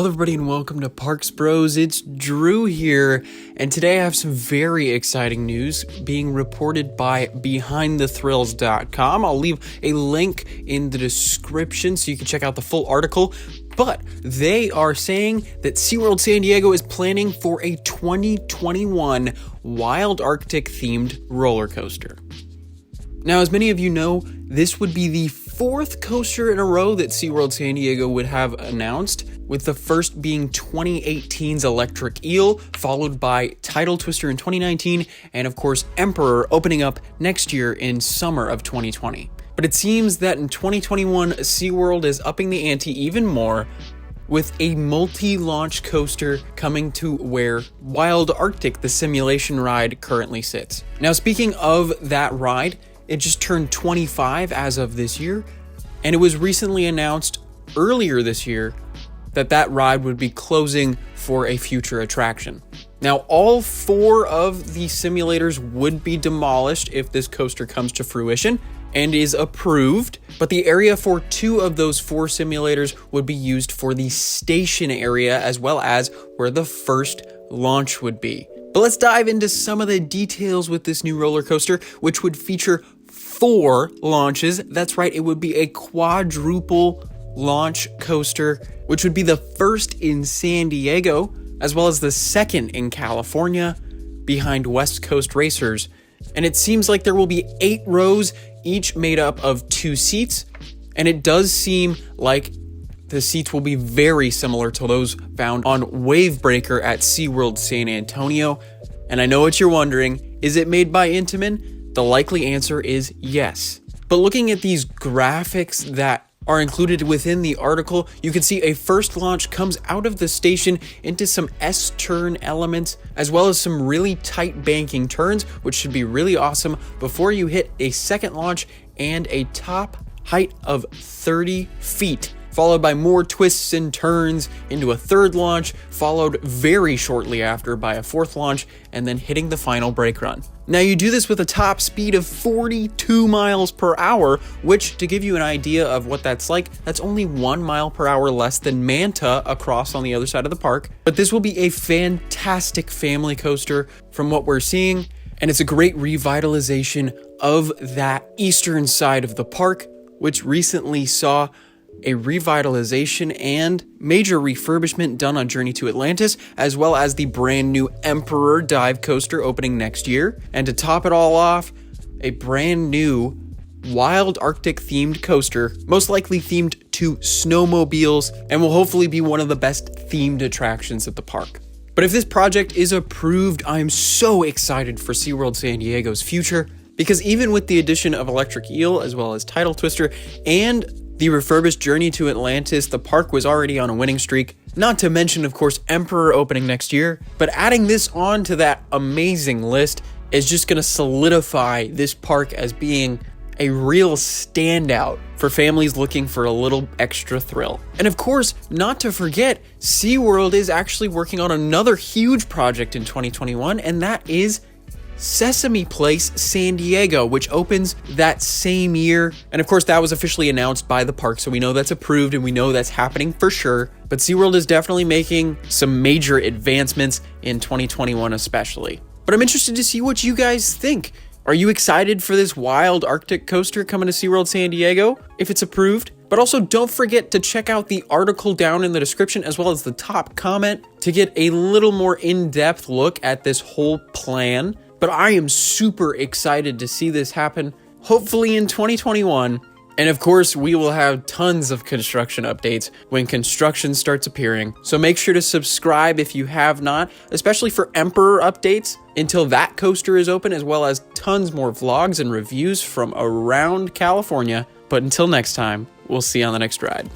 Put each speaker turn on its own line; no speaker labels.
Hello everybody and welcome to Parks Bros. It's Drew here, and today I have some very exciting news being reported by BehindTheThrills.com. I'll leave a link in the description so you can check out the full article, but they are saying that SeaWorld San Diego is planning for a 2021 Wild Arctic themed roller coaster. Now, as many of you know, this would be the fourth coaster in a row that SeaWorld San Diego would have announced, with the first being 2018's Electric Eel, followed by Tidal Twister in 2019, and of course Emperor opening up next year in summer of 2020. But it seems that in 2021, SeaWorld is upping the ante even more, with a multi-launch coaster coming to where Wild Arctic, the simulation ride, currently sits. Now, speaking of that ride, it just turned 25 as of this year, and it was recently announced earlier this year that ride would be closing for a future attraction. Now, all four of the simulators would be demolished if this coaster comes to fruition and is approved, but the area for two of those four simulators would be used for the station area as well as where the first launch would be. But let's dive into some of the details with this new roller coaster, which would feature 4 launches. That's right, it would be a quadruple launch coaster, which would be the first in San Diego, as well as the second in California, behind West Coast Racers. And it seems like there will be 8 rows, each made up of 2 seats, and it does seem like the seats will be very similar to those found on Wavebreaker at SeaWorld San Antonio. And I know what you're wondering, is it made by Intamin? The likely answer is yes. But looking at these graphics that are included within the article, you can see a first launch comes out of the station into some S-turn elements, as well as some really tight banking turns, which should be really awesome before you hit a second launch and a top height of 30 feet. Followed by more twists and turns into a third launch, followed very shortly after by a fourth launch, and then hitting the final brake run. Now, you do this with a top speed of 42 miles per hour, which, to give you an idea of what that's like, that's only 1 mile per hour less than Manta across on the other side of the park. But this will be a fantastic family coaster from what we're seeing, and it's a great revitalization of that eastern side of the park, which recently saw a revitalization and major refurbishment done on Journey to Atlantis, as well as the brand new Emperor dive coaster opening next year. And to top it all off, a brand new Wild Arctic themed coaster, most likely themed to snowmobiles, and will hopefully be one of the best themed attractions at the park. But if this project is approved, I'm so excited for SeaWorld San Diego's future, because even with the addition of Electric Eel, as well as Tidal Twister, and the refurbished Journey to Atlantis, the park was already on a winning streak. Not to mention, of course, Emperor opening next year. But adding this on to that amazing list is just going to solidify this park as being a real standout for families looking for a little extra thrill. And of course, not to forget, SeaWorld is actually working on another huge project in 2021, and that is Sesame Place San Diego, which opens that same year. And of course, that was officially announced by the park, so we know that's approved and we know that's happening for sure. But SeaWorld is definitely making some major advancements in 2021 especially. But I'm interested to see what you guys think. Are you excited for this Wild Arctic coaster coming to SeaWorld San Diego, if it's approved? But also, don't forget to check out the article down in the description, as well as the top comment, to get a little more in-depth look at this whole plan. But I am super excited to see this happen, hopefully in 2021. And of course, we will have tons of construction updates when construction starts appearing. So make sure to subscribe if you have not, especially for Emperor updates until that coaster is open, as well as tons more vlogs and reviews from around California. But until next time, we'll see you on the next ride.